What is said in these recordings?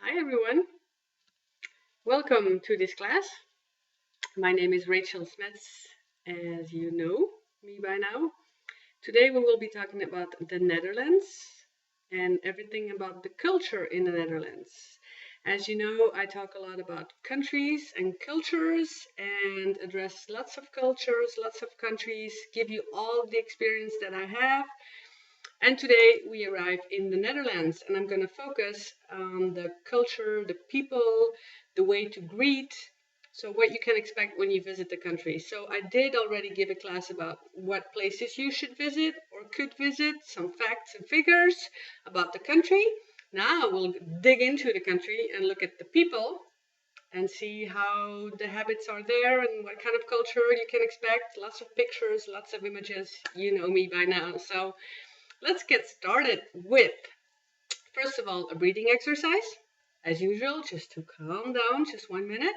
Hi everyone, welcome to this class. My name is Rachel Smets, as you know me by now. Today we will be talking about the Netherlands and everything about the culture in the Netherlands. As you know, I talk a lot about countries and cultures and address lots of cultures, lots of countries, give you all the experience that I have. And today we arrive in the Netherlands, and I'm going to focus on the culture, the people, the way to greet. So what you can expect when you visit the country. So I did already give a class about what places you should visit or could visit, some facts and figures about the country. Now we'll dig into the country and look at the people and see how the habits are there and what kind of culture you can expect. Lots of pictures, lots of images. You know me by now. So let's get started with, first of all, a breathing exercise. As usual, just to calm down, just 1 minute.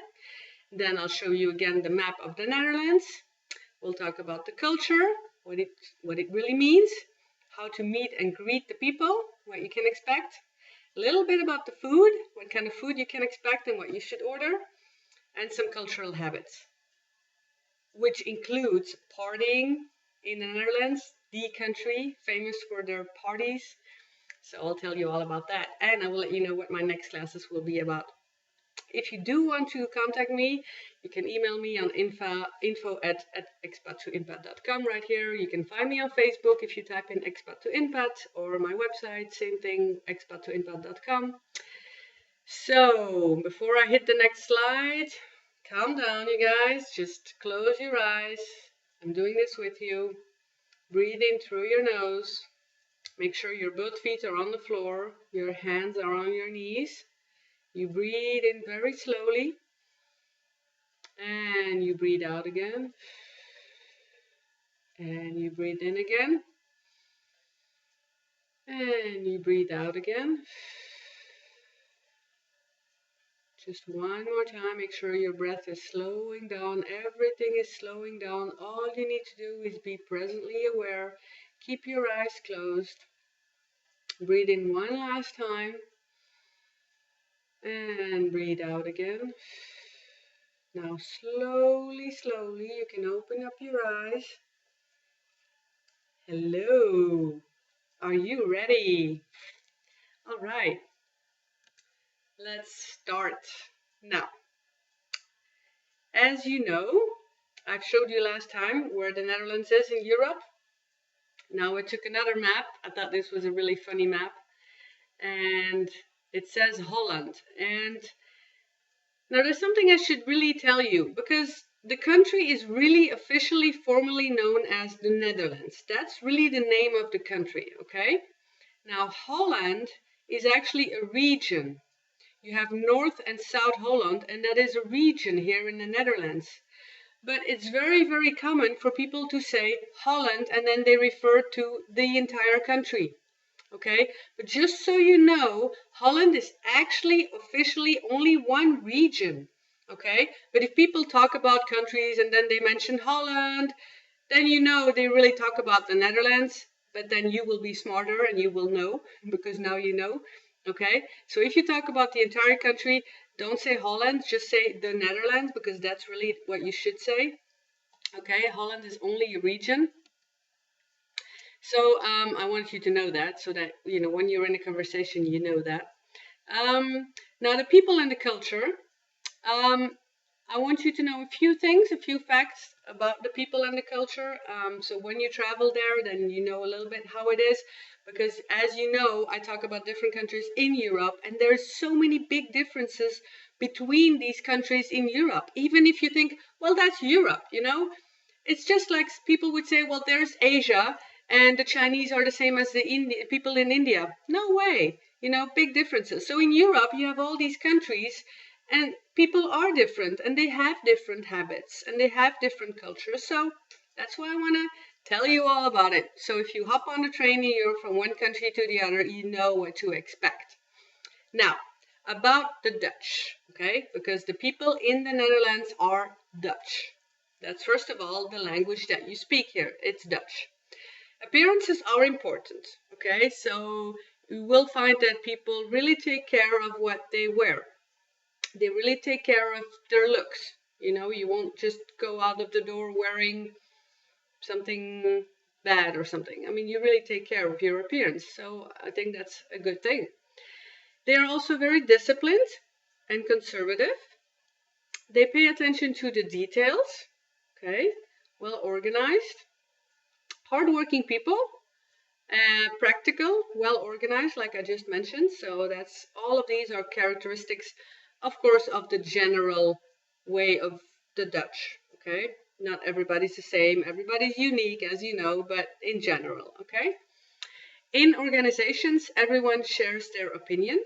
Then I'll show you again the map of the Netherlands. We'll talk about the culture, what it really means, how to meet and greet the people, what you can expect. A little bit about the food, what kind of food you can expect and what you should order. And some cultural habits, which includes partying in the Netherlands, the country famous for their parties. So I'll tell you all about that, and I will let you know what my next classes will be about. If you do want to contact me, you can email me on info@expat2inpat.com right here. You can find me on Facebook if you type in Expat to Inpat, or my website, same thing, expat2inpat.com. So before I hit the next slide, calm down, you guys. Just close your eyes. I'm doing this with you. Breathe in through your nose. Make sure your both feet are on the floor, your hands are on your knees. You breathe in very slowly, and you breathe out again. And you breathe in again, and you breathe out again. Just one more time, make sure your breath is slowing down, everything is slowing down. All you need to do is be presently aware. Keep your eyes closed. Breathe in one last time. And breathe out again. Now slowly, slowly, you can open up your eyes. Hello. Are you ready? All right. Let's start. Now, as you know, I've showed you last time where the Netherlands is in Europe. Now I took another map. I thought this was a really funny map. And it says Holland. And now there's something I should really tell you, because the country is really officially formally known as the Netherlands. That's really the name of the country, okay? Now Holland is actually a region. You have North and South Holland, and that is a region here in the Netherlands. But it's very, very common for people to say Holland and then they refer to the entire country. Okay, but just so you know, Holland is actually officially only one region. Okay, but if people talk about countries and then they mention Holland, then you know they really talk about the Netherlands, but then you will be smarter and you will know, because now you know. Okay, so if you talk about the entire country, don't say Holland, just say the Netherlands, because that's really what you should say. Okay, Holland is only a region. So I want you to know that, so that, you know, when you're in a conversation, you know that. Now, the people and the culture. I want you to know a few things, a few facts about the people and the culture. So when you travel there, then you know a little bit how it is. Because as you know, I talk about different countries in Europe, and there's so many big differences between these countries in Europe. Even if you think, well, that's Europe, you know. It's just like people would say, well, there's Asia, and the Chinese are the same as the people in India. No way, you know, big differences. So in Europe, you have all these countries, and people are different, and they have different habits, and they have different cultures. So that's why I want to tell you all about it. So if you hop on the train in Europe from one country to the other, you know what to expect. Now, about the Dutch, okay? Because the people in the Netherlands are Dutch. That's first of all the language that you speak here. It's Dutch. Appearances are important, okay? So you will find that people really take care of what they wear. They really take care of their looks. You won't just go out of the door wearing something bad or something. I mean, you really take care of your appearance. So I think that's a good thing. They are also very disciplined and conservative. They pay attention to the details, okay, well organized, hardworking people, practical, well organized, like I just mentioned. So that's all of these are characteristics, of course, of the general way of the Dutch, okay? Not everybody's the same, everybody's unique, as you know, but in general, okay? In organizations, everyone shares their opinion.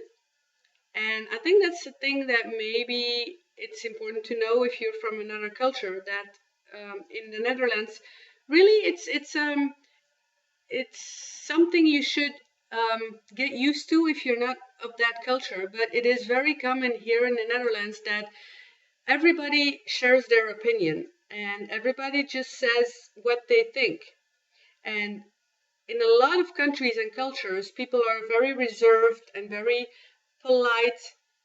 And I think that's the thing that maybe it's important to know if you're from another culture, that in the Netherlands, really it's something you should get used to if you're not of that culture. But it is very common here in the Netherlands that everybody shares their opinion and everybody just says what they think. And in a lot of countries and cultures, people are very reserved and very polite.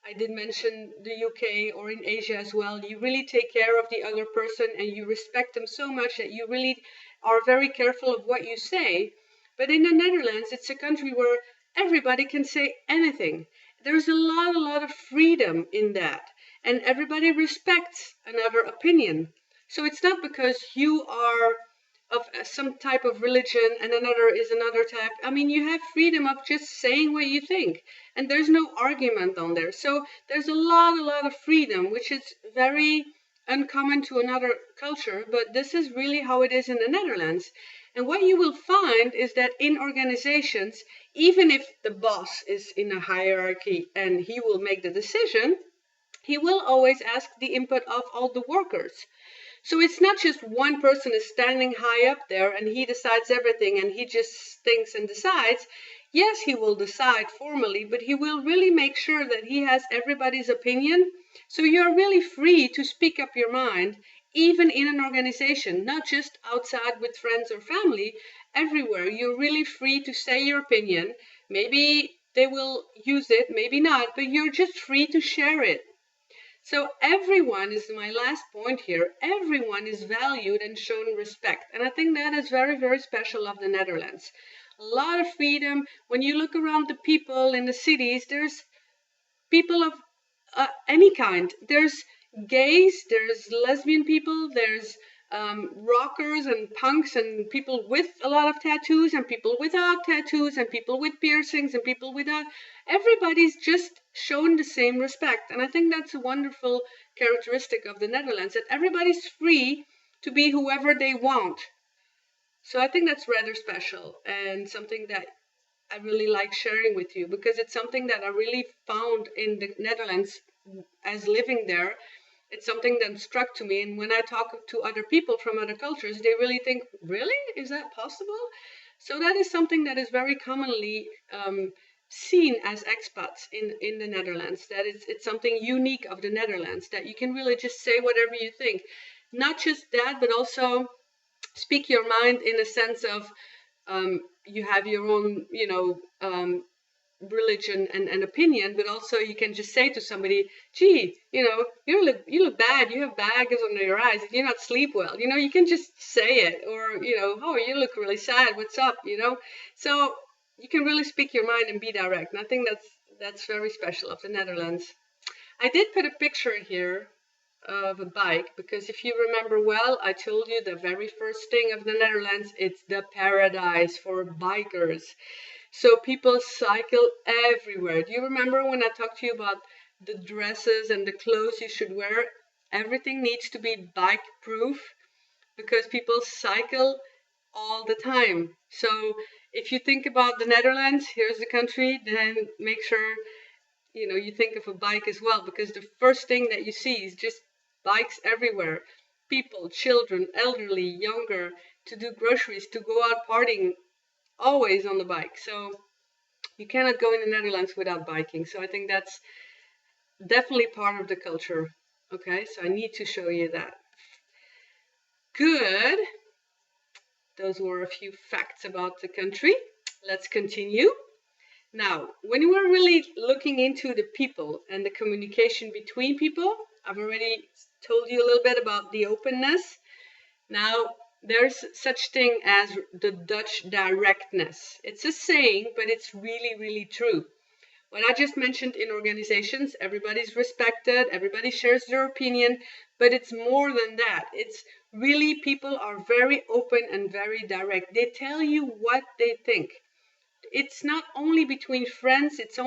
I did mention the UK or in Asia as well. You really take care of the other person and you respect them so much that you really are very careful of what you say. But in the Netherlands, it's a country where everybody can say anything. There's a lot of freedom in that. And everybody respects another opinion. So it's not because you are of some type of religion and another is another type. I mean, you have freedom of just saying what you think, and there's no argument on there. So there's a lot of freedom, which is very uncommon to another culture, but this is really how it is in the Netherlands. And what you will find is that in organizations, even if the boss is in a hierarchy and he will make the decision, he will always ask the input of all the workers. So it's not just one person is standing high up there and he decides everything and he just thinks and decides. Yes, he will decide formally, but he will really make sure that he has everybody's opinion. So you're really free to speak up your mind, even in an organization, not just outside with friends or family. Everywhere, you're really free to say your opinion. Maybe they will use it, maybe not, but you're just free to share it. So everyone is my last point here. Everyone is valued and shown respect. And I think that is very special of the Netherlands. A lot of freedom. When you look around the people in the cities, there's people of any kind. There's gays, there's lesbian people, there's rockers and punks and people with a lot of tattoos and people without tattoos and people with piercings and people without. Everybody's just shown the same respect. And I think that's a wonderful characteristic of the Netherlands, that everybody's free to be whoever they want. So I think that's rather special and something that I really like sharing with you, because it's something that I really found in the Netherlands as living there. It's something that struck to me, and when I talk to other people from other cultures, they really think, really? Is that possible? So that is something that is very commonly seen as expats in the Netherlands, that it's something unique of the Netherlands, that you can really just say whatever you think. Not just that, but also speak your mind in a sense of you have your own, religion and opinion, but also you can just say to somebody, gee, you look bad, you have bags under your eyes, you not sleep well, you can just say it. Or oh, you look really sad, what's up, so you can really speak your mind and be direct. And I think that's very special of the Netherlands. I did put a picture here of a bike, because if you remember well, I told you the very first thing of the Netherlands, it's the paradise for bikers. So people cycle everywhere. Do you remember when I talked to you about the dresses and the clothes you should wear? Everything needs to be bike proof, because people cycle all the time. So if you think about the Netherlands, here's the country, then make sure you think of a bike as well, because the first thing that you see is just bikes everywhere. People, children, elderly, younger, to do groceries, to go out partying, always on the bike. So you cannot go in the Netherlands without biking. So I think that's definitely part of the culture. Okay, so I need to show you that. Good. Those were a few facts about the country. Let's continue. Now, when we're really looking into the people and the communication between people, I've already told you a little bit about the openness. Now, there's such thing as the Dutch directness. It's a saying, but it's really, really true. What I just mentioned in organizations, everybody's respected, everybody shares their opinion, but it's more than that. It's really people are very open and very direct. They tell you what they think. It's not only between friends, it's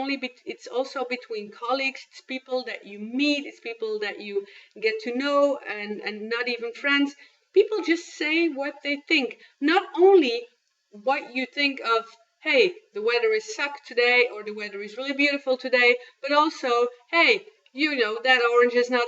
also between colleagues. It's people that you meet, it's people that you get to know, and not even friends. People just say what they think, not only what you think of, hey, the weather is suck today, or the weather is really beautiful today, but also, hey, that orange is not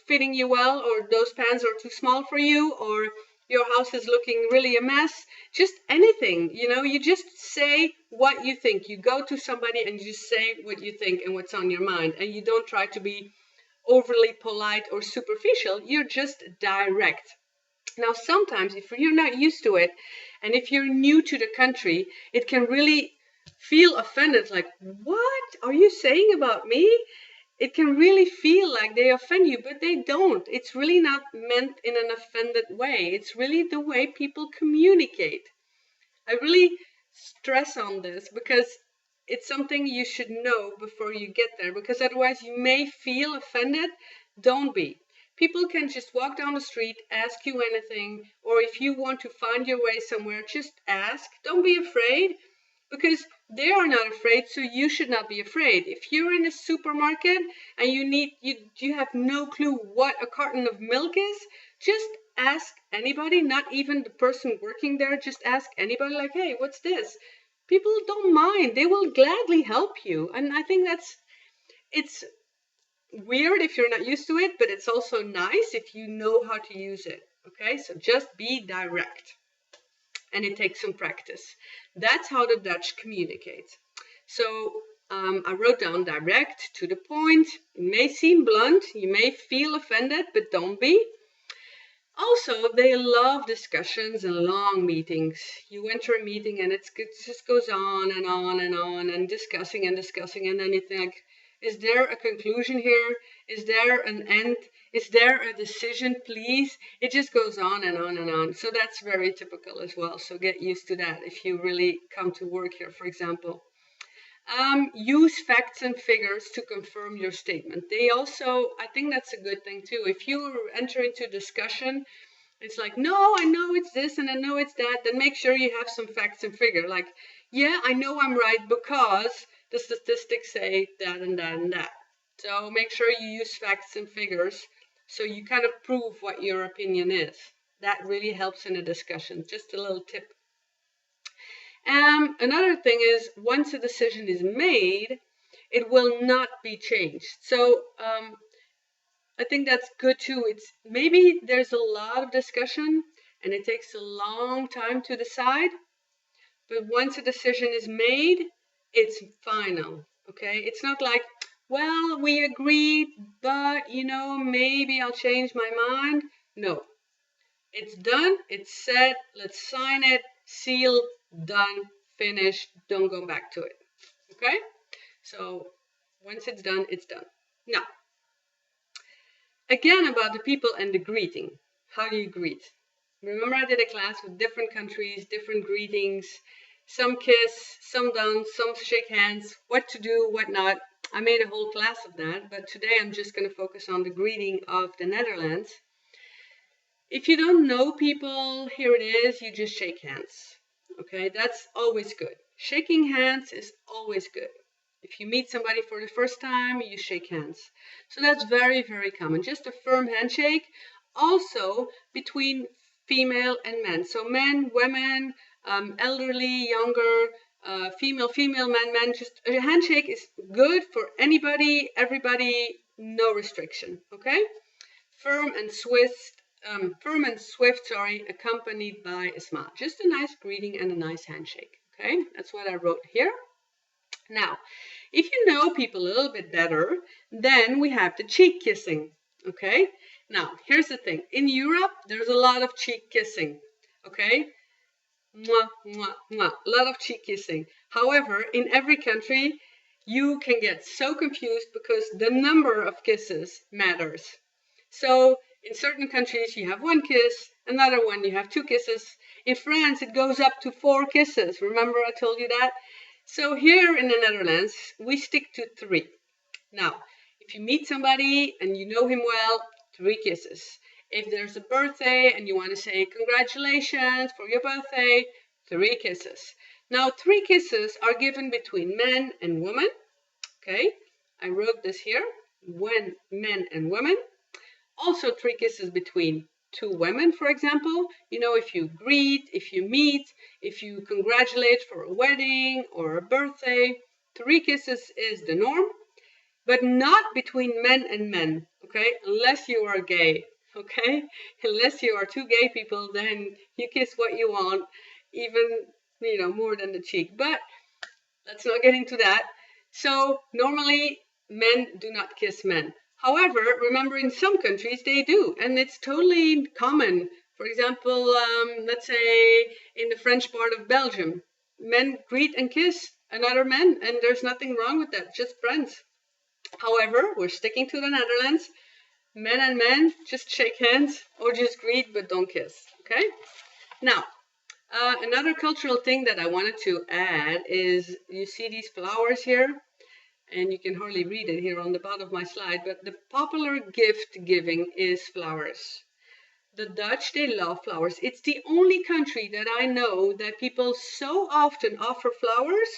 fitting you well, or those pants are too small for you, or your house is looking really a mess. Just anything, you just say what you think. You go to somebody and you just say what you think and what's on your mind, and you don't try to be overly polite or superficial. You're just direct. Now, sometimes if you're not used to it, and if you're new to the country, it can really feel offended, like, what are you saying about me? It can really feel like they offend you, but they don't. It's really not meant in an offended way. It's really the way people communicate. I really stress on this because it's something you should know before you get there, because otherwise you may feel offended. Don't be. People can just walk down the street, ask you anything, or if you want to find your way somewhere, just ask. Don't be afraid, because they are not afraid, so you should not be afraid. If you're in a supermarket and you have no clue what a carton of milk is, just ask anybody, not even the person working there. Just ask anybody, like, hey, what's this? People don't mind. They will gladly help you. And I think it's weird if you're not used to it, but it's also nice if you know how to use it. Okay, so just be direct. And it takes some practice. That's how the Dutch communicate. So I wrote down direct, to the point. It may seem blunt, you may feel offended, but don't be. Also, they love discussions and long meetings. You enter a meeting and it just goes on and on and on, and discussing, and then you think, is there a conclusion here? Is there an end? Is there a decision, please? It just goes on and on and on. So that's very typical as well. So get used to that if you really come to work here, for example. Use facts and figures to confirm your statement. They also, I think that's a good thing too. If you enter into discussion, it's like, no, I know it's this and I know it's that, then make sure you have some facts and figure. Like, yeah, I know I'm right because the statistics say that and that and that. So make sure you use facts and figures so you kind of prove what your opinion is. That really helps in a discussion. Just a little tip. Another thing is, once a decision is made, it will not be changed. So I think that's good too. It's maybe there's a lot of discussion and it takes a long time to decide, but once a decision is made, it's final. Okay, it's not like, well, we agreed, but maybe I'll change my mind. No, it's done, it's said, let's sign it, seal, done, finished, don't go back to it. Okay? So once it's done, it's done. Now, again about the people and the greeting. How do you greet? Remember, I did a class with different countries, different greetings. Some kiss, some don't, some shake hands, what to do, what not. I made a whole class of that, but today I'm just going to focus on the greeting of the Netherlands. If you don't know people, here it is, you just shake hands. Okay, that's always good. Shaking hands is always good. If you meet somebody for the first time, you shake hands. So that's very, very common. Just a firm handshake. Also between female and men. So men, women, elderly, younger, female, man. Just a handshake is good for anybody, everybody, no restriction. Okay? Firm and swift, accompanied by a smile. Just a nice greeting and a nice handshake. Okay, that's what I wrote here. Now, if you know people a little bit better, then we have the cheek kissing. Okay, now here's the thing. In Europe, there's a lot of cheek kissing. Okay, mwah, mwah, mwah. A lot of cheek kissing. However, in every country, you can get so confused because the number of kisses matters. So in certain countries, you have one kiss, another one, you have two kisses. In France, it goes up to 4 kisses. Remember I told you that? So here in the Netherlands, we stick to 3. Now, if you meet somebody and you know him well, 3 kisses. If there's a birthday and you want to say congratulations for your birthday, 3 kisses. Now, 3 kisses are given between men and women. Okay, I wrote this here, when men and women. Also 3 kisses between 2 women, for example. You know, if you greet, if you meet, if you congratulate for a wedding or a birthday, 3 kisses is the norm. But not between men and men, okay? Unless you are gay, okay? Unless you are 2 gay people, then you kiss what you want, even, you know, more than the cheek. But let's not get into that. So normally men do not kiss men. However, remember in some countries they do, and it's totally common. For example, let's say in the French part of Belgium, men greet and kiss another man, and there's nothing wrong with that, just friends. However, we're sticking to the Netherlands. Men and men, just shake hands or just greet, but don't kiss, okay? Now, another cultural thing that I wanted to add is, you see these flowers here? And you can hardly read it here on the bottom of my slide, but the popular gift giving is flowers. The Dutch, they love flowers. It's the only country that I know that people so often offer flowers.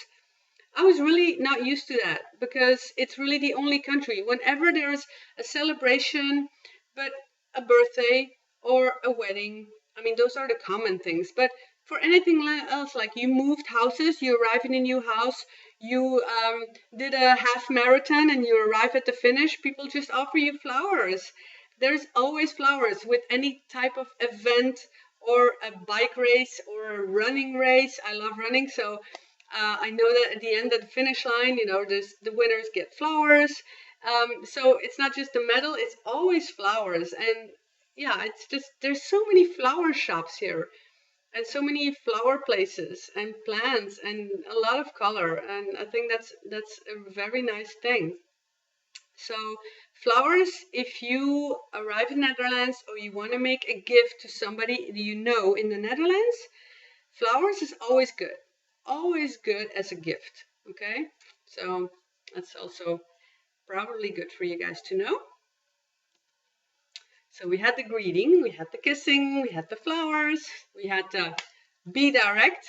I was really not used to that because it's really the only country. Whenever there's a celebration, but a birthday or a wedding, I mean, those are the common things. But for anything else, like you moved houses, you arrive in a new house, you did a half marathon and you arrive at the finish, people just offer you flowers. There's always flowers with any type of event or a bike race or a running race. I love running, so I know that at the end of the finish line, you know, the winners get flowers. So it's not just a medal, it's always flowers. And yeah, it's just, there's so many flower shops here and so many flower places and plants and a lot of color. And I think that's a very nice thing. So flowers, if you arrive in Netherlands or you want to make a gift to somebody you know in the Netherlands, flowers is always good as a gift, okay? So that's also probably good for you guys to know. So we had the greeting, we had the kissing, we had the flowers, we had the be direct.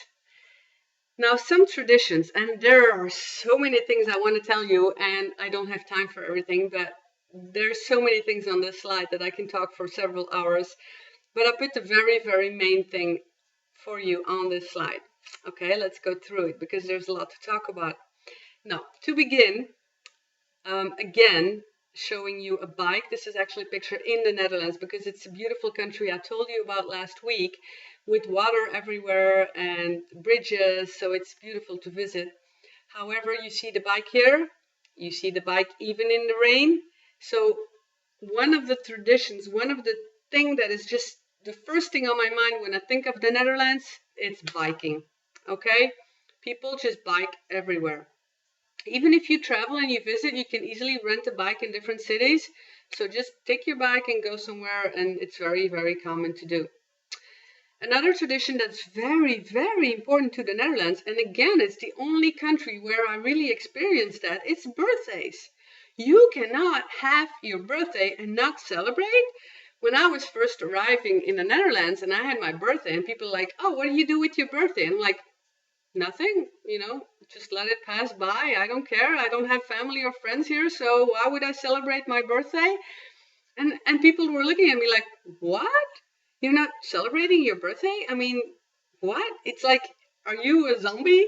Now some traditions, and there are so many things I want to tell you, and I don't have time for everything, but there's so many things on this slide that I can talk for several hours. But I put the very, very main thing for you on this slide. Okay, let's go through it because there's a lot to talk about. Now, to begin, again, showing you a bike. This is actually pictured in the Netherlands because it's a beautiful country I told you about last week, with water everywhere and bridges, so it's beautiful to visit. However, you see the bike here, you see the bike even in the rain. So one of the traditions, one of the thing that is just the first thing on my mind when I think of the Netherlands, it's biking, okay? People just bike everywhere. Even if you travel and you visit, you can easily rent a bike in different cities. So just take your bike and go somewhere, and it's very, very common to do. Another tradition that's very, very important to the Netherlands, and again, it's the only country where I really experienced that, it's birthdays. You cannot have your birthday and not celebrate. When I was first arriving in the Netherlands and I had my birthday and people were like, oh, what do you do with your birthday? And I'm like, nothing, you know, just let it pass by. I don't care. I don't have family or friends here, so why would I celebrate my birthday? And people were looking at me like, what? You're not celebrating your birthday? I mean, what? It's like, are you a zombie?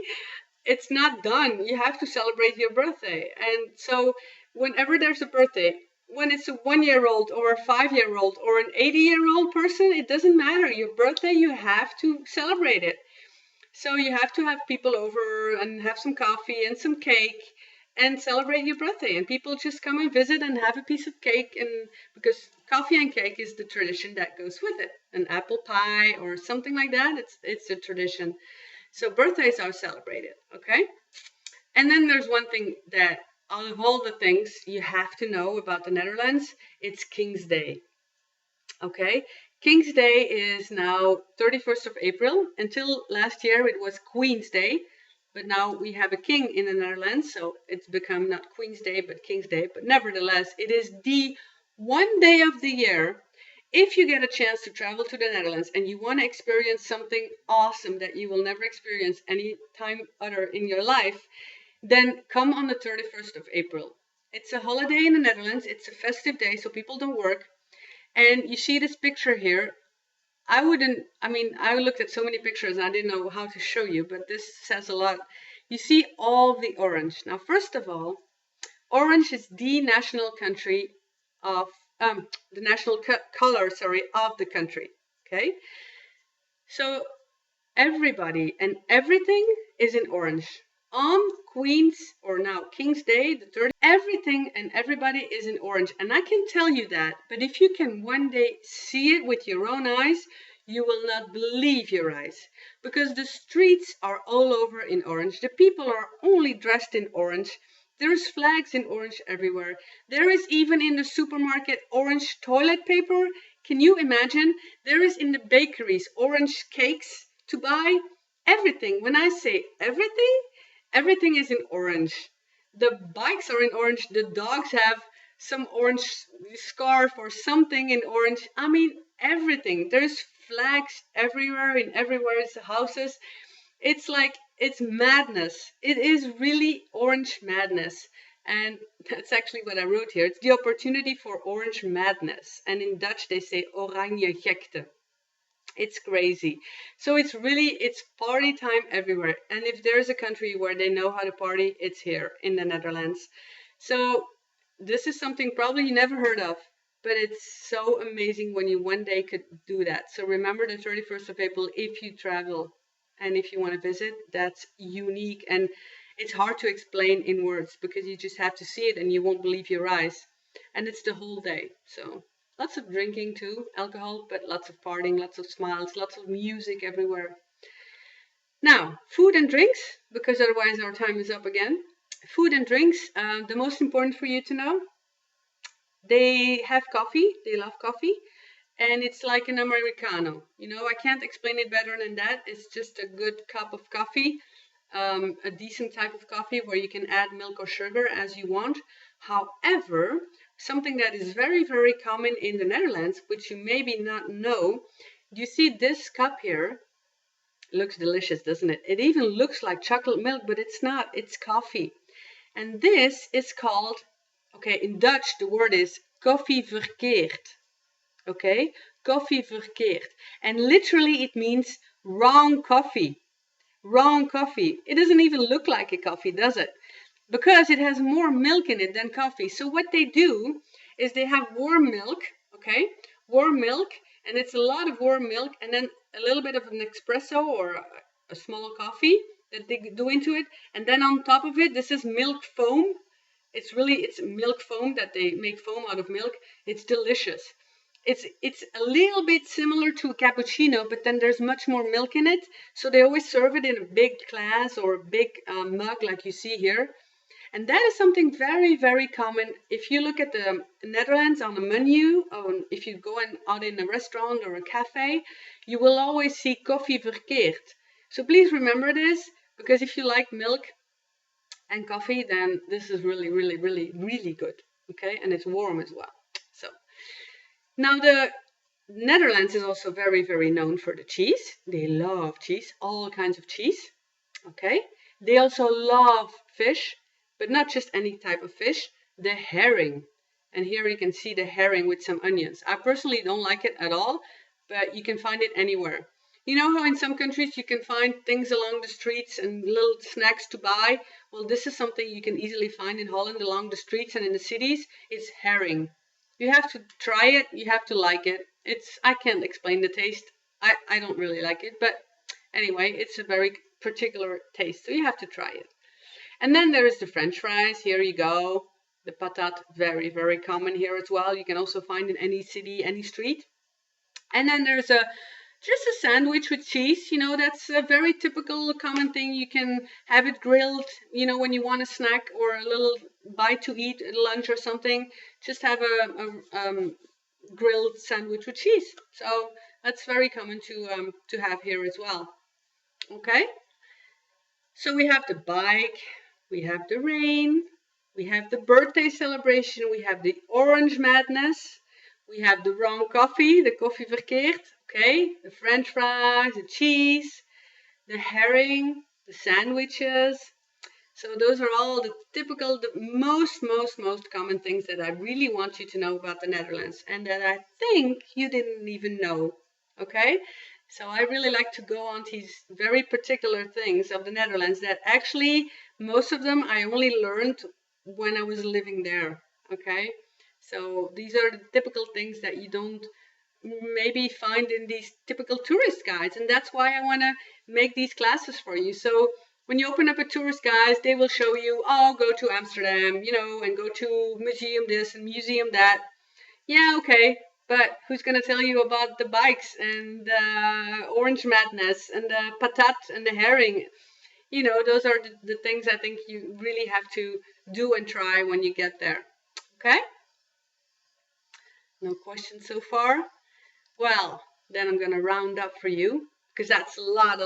It's not done. You have to celebrate your birthday. And so whenever there's a birthday, when it's a 1-year-old or a 5-year-old or an 80-year-old person, it doesn't matter. Your birthday, you have to celebrate it. So you have to have people over and have some coffee and some cake and celebrate your birthday. And people just come and visit and have a piece of cake, and because coffee and cake is the tradition that goes with it. An apple pie or something like that, it's a tradition. So birthdays are celebrated, okay? And then there's one thing that out of all the things you have to know about the Netherlands, it's King's Day. Okay, King's Day is now 31st of April. Until last year it was Queen's Day, but now we have a king in the Netherlands, so it's become not Queen's Day but King's Day. But nevertheless, it is the one day of the year, if you get a chance to travel to the Netherlands and you want to experience something awesome that you will never experience any time other in your life, then come on the 31st of April. It's a holiday in the Netherlands. It's a festive day, so people don't work. And you see this picture here. I looked at so many pictures and I didn't know how to show you, but this says a lot. You see all the orange. Now, first of all, orange is the national country of, the national color, of the country. Okay? So everybody and everything is in orange. On Queen's, or now King's Day, the 30th, everything and everybody is in orange. And I can tell you that, but if you can one day see it with your own eyes, you will not believe your eyes. Because the streets are all over in orange. The people are only dressed in orange. There's flags in orange everywhere. There is even in the supermarket orange toilet paper. Can you imagine? There is in the bakeries orange cakes to buy. Everything. When I say everything, everything is in orange. The bikes are in orange. The dogs have some orange scarf or something in orange. I mean, everything. There's flags everywhere in everywhere's houses. It's like, it's madness. It is really orange madness. And that's actually what I wrote here. It's the opportunity for orange madness. And in Dutch, they say oranje gekte. It's crazy. So it's party time everywhere. And if there's a country where they know how to party, it's here in the Netherlands. So this is something probably you never heard of, but it's so amazing when you one day could do that. So remember the 31st of April if you travel and if you want to visit. That's unique, and it's hard to explain in words because you just have to see it and you won't believe your eyes. And it's the whole day. So lots of drinking too, alcohol, but lots of partying, lots of smiles, lots of music everywhere. Now, food and drinks, because otherwise our time is up again. Food and drinks, the most important for you to know, they have coffee, they love coffee, and it's like an Americano. You know, I can't explain it better than that. It's just a good cup of coffee, a decent type of coffee where you can add milk or sugar as you want. However, something that is very, very common in the Netherlands, which you maybe not know, you see this cup here. It looks delicious, doesn't it? It even looks like chocolate milk, but it's not. It's coffee. And this is called, okay, in Dutch, the word is koffie verkeerd. Okay, koffie verkeerd. And literally it means wrong coffee. Wrong coffee. It doesn't even look like a coffee, does it? Because it has more milk in it than coffee. So what they do is they have warm milk, okay? Warm milk, and it's a lot of warm milk, and then a little bit of an espresso or a small coffee that they do into it. And then on top of it, this is milk foam. It's milk foam that they make foam out of milk. It's delicious. It's a little bit similar to a cappuccino, but then there's much more milk in it. So they always serve it in a big glass or a big mug like you see here. And that is something very, very common. If you look at the Netherlands on the menu, or if you go out in a restaurant or a cafe, you will always see koffie verkeerd. So please remember this, because if you like milk and coffee, then this is really, really, really, really good. Okay, and it's warm as well. So now the Netherlands is also very, very known for the cheese. They love cheese, all kinds of cheese. Okay, they also love fish, but not just any type of fish, the herring. And here you can see the herring with some onions. I personally don't like it at all, but you can find it anywhere. You know how in some countries you can find things along the streets and little snacks to buy? Well, this is something you can easily find in Holland along the streets and in the cities. It's herring. You have to try it. You have to like it. I can't explain the taste. I don't really like it, but anyway, it's a very particular taste, so you have to try it. And then there is the French fries. Here you go. The patat, very, very common here as well. You can also find in any city, any street. And then there's just a sandwich with cheese. You know, that's a very typical common thing. You can have it grilled, you know, when you want a snack or a little bite to eat at lunch or something. Just have a grilled sandwich with cheese. So that's very common to have here as well. Okay. So we have the bike, we have the rain, we have the birthday celebration, we have the orange madness, we have the wrong coffee, the koffie verkeerd, okay, the French fries, the cheese, the herring, the sandwiches. So those are all the typical, the most common things that I really want you to know about the Netherlands and that I think you didn't even know, okay? So I really like to go on these very particular things of the Netherlands that actually, most of them I only learned when I was living there, okay? So these are the typical things that you don't maybe find in these typical tourist guides, and that's why I want to make these classes for you. So when you open up a tourist guide, they will show you, oh, go to Amsterdam, you know, and go to museum this and museum that. Yeah, okay, but who's going to tell you about the bikes and the orange madness and the patat and the herring? You know, those are the things I think you really have to do and try when you get there. Okay? No questions so far? Well, then I'm going to round up for you because that's a lot.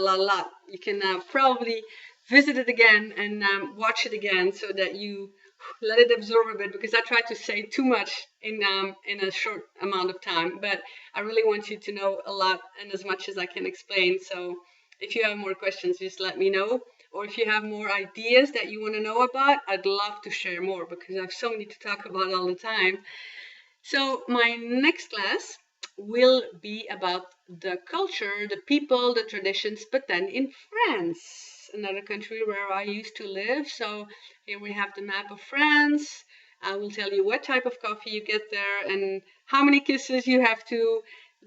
You can probably visit it again and watch it again so that you let it absorb a bit, because I try to say too much in a short amount of time, but I really want you to know a lot and as much as I can explain. So if you have more questions, just let me know. Or if you have more ideas that you want to know about, I'd love to share more because I have so many to talk about all the time. So my next class will be about the culture, the people, the traditions, but then in France, another country where I used to live. So here we have the map of France. I will tell you what type of coffee you get there and how many kisses you have to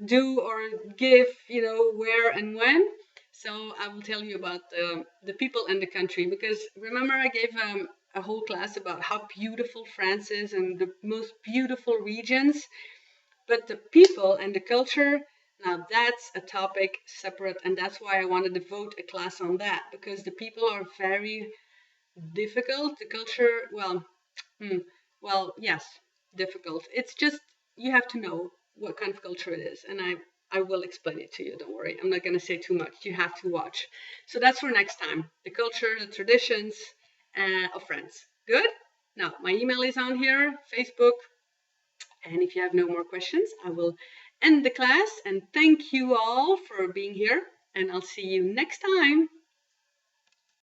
do or give, you know, where and when. So I will tell you about the people and the country, because remember I gave a whole class about how beautiful France is and the most beautiful regions, but the people and the culture, now that's a topic separate, and that's why I want to devote a class on that, because the people are very difficult. The culture, well, yes, difficult. It's just you have to know what kind of culture it is, and I will explain it to you. Don't worry. I'm not going to say too much. You have to watch. So that's for next time. The culture, the traditions of France. Good? Now, my email is on here, Facebook. And if you have no more questions, I will end the class. And thank you all for being here. And I'll see you next time.